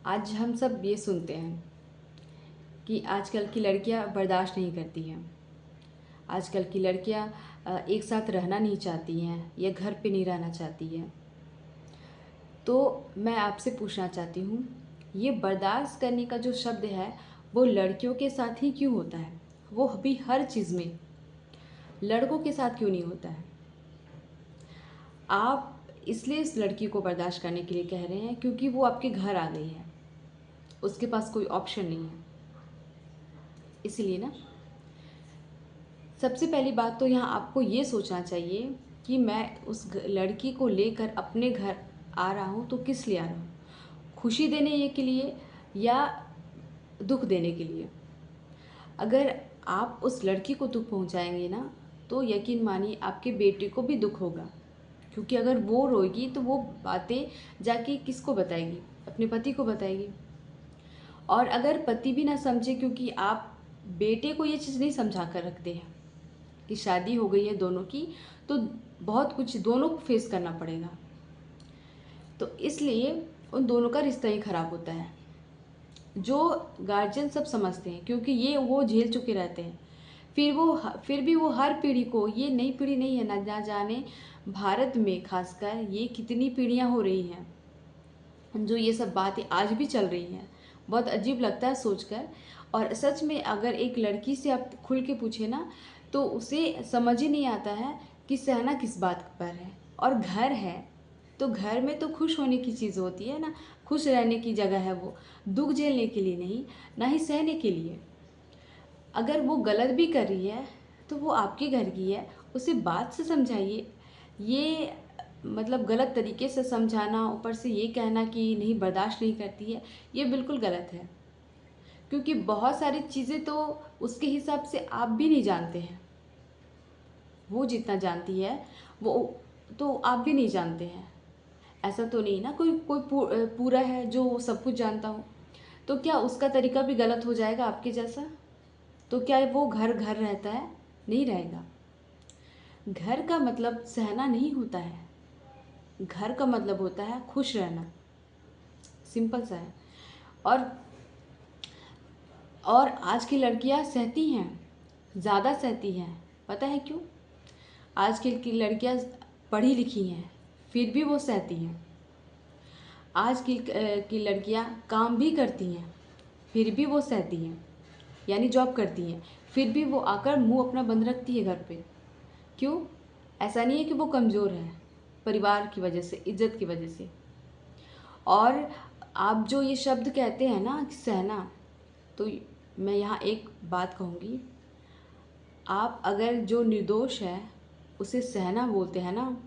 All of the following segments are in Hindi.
आज हम सब ये सुनते हैं कि आजकल की लड़कियां बर्दाश्त नहीं करती हैं। आजकल की लड़कियां एक साथ रहना नहीं चाहती हैं या घर पे नहीं रहना चाहती हैं। तो मैं आपसे पूछना चाहती हूँ, ये बर्दाश्त करने का जो शब्द है वो लड़कियों के साथ ही क्यों होता है? वो भी हर चीज़ में, लड़कों के साथ क्यों नहीं होता है? आप इसलिए इस लड़की को बर्दाश्त करने के लिए कह रहे हैं क्योंकि वो आपके घर आ गई है, उसके पास कोई ऑप्शन नहीं है, इसीलिए ना। सबसे पहली बात तो यहाँ आपको ये सोचना चाहिए कि मैं उस लड़की को लेकर अपने घर आ रहा हूँ तो किस लिए आ रहा हूँ? खुशी देने ये के लिए या दुख देने के लिए? अगर आप उस लड़की को दुख पहुँचाएंगे ना, तो यकीन मानिए आपके बेटे को भी दुख होगा, क्योंकि अगर वो रोएगी तो वो बातें जाके किसको बताएगी? अपने पति को बताएगी। और अगर पति भी ना समझे, क्योंकि आप बेटे को ये चीज़ नहीं समझा कर रखते हैं कि शादी हो गई है दोनों की, तो बहुत कुछ दोनों को फेस करना पड़ेगा, तो इसलिए उन दोनों का रिश्ता ही खराब होता है। जो गार्जियन सब समझते हैं, क्योंकि ये वो झेल चुके रहते हैं, फिर भी वो हर पीढ़ी को, ये नई पीढ़ी नहीं है ना जाने भारत में खासकर ये कितनी पीढ़ियां हो रही हैं जो ये सब बातें आज भी चल रही हैं। बहुत अजीब लगता है सोचकर। और सच में अगर एक लड़की से आप खुल के पूछे ना, तो उसे समझ ही नहीं आता है कि सहना किस बात पर है। और घर है तो घर में तो खुश होने की चीज़ होती है ना, खुश रहने की जगह है वो, दुख झेलने के लिए नहीं, ना ही सहने के लिए। अगर वो गलत भी कर रही है तो वो आपके घर की है, उसे बात से समझाइए। ये मतलब गलत तरीके से समझाना, ऊपर से ये कहना कि नहीं बर्दाश्त नहीं करती है, ये बिल्कुल गलत है। क्योंकि बहुत सारी चीज़ें तो उसके हिसाब से आप भी नहीं जानते हैं। वो जितना जानती है वो तो आप भी नहीं जानते हैं। ऐसा तो नहीं ना कोई कोई पूरा है जो सब कुछ जानता हो। तो क्या उसका तरीका भी गलत हो जाएगा आपके जैसा? तो क्या वो घर घर रहता है? नहीं रहेगा। घर का मतलब सहना नहीं होता है, घर का मतलब होता है खुश रहना। सिंपल सा है। और और आज की लड़कियां सहती हैं, ज़्यादा सहती हैं। पता है क्यों? आज की लड़कियां पढ़ी लिखी हैं, फिर भी वो सहती हैं। आज की लड़कियां काम भी करती हैं, फिर भी वो सहती हैं, यानी जॉब करती हैं, फिर भी वो आकर मुंह अपना बंद रखती है घर पे। क्यों? ऐसा नहीं है कि वो कमज़ोर है, परिवार की वजह से, इज्जत की वजह से। और आप जो ये शब्द कहते हैं ना कि सहना, तो मैं यहाँ एक बात कहूँगी, आप अगर जो निर्दोष है उसे सहना बोलते हैं ना,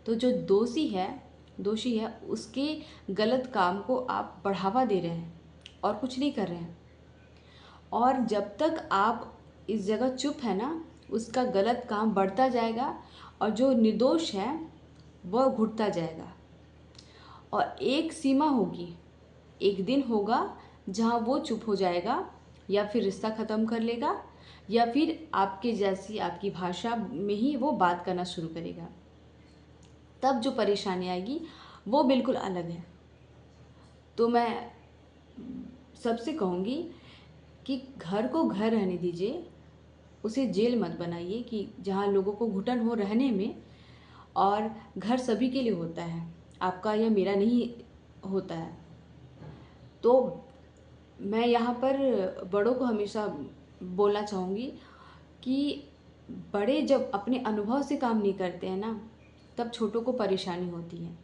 तो जो दोषी है उसके गलत काम को आप बढ़ावा दे रहे हैं और कुछ नहीं कर रहे हैं। और जब तक आप इस जगह चुप है ना, उसका गलत काम बढ़ता जाएगा और जो निर्दोष है वह घुटता जाएगा। और एक सीमा होगी, एक दिन होगा जहाँ वो चुप हो जाएगा, या फिर रिश्ता ख़त्म कर लेगा, या फिर आपके जैसी आपकी भाषा में ही वो बात करना शुरू करेगा। तब जो परेशानी आएगी वो बिल्कुल अलग है। तो मैं सबसे कहूँगी कि घर को घर रहने दीजिए, उसे जेल मत बनाइए कि जहाँ लोगों को घुटन हो रहने में। और घर सभी के लिए होता है, आपका या मेरा नहीं होता है। तो मैं यहाँ पर बड़ों को हमेशा बोलना चाहूँगी कि बड़े जब अपने अनुभव से काम नहीं करते हैं ना, तब छोटों को परेशानी होती है।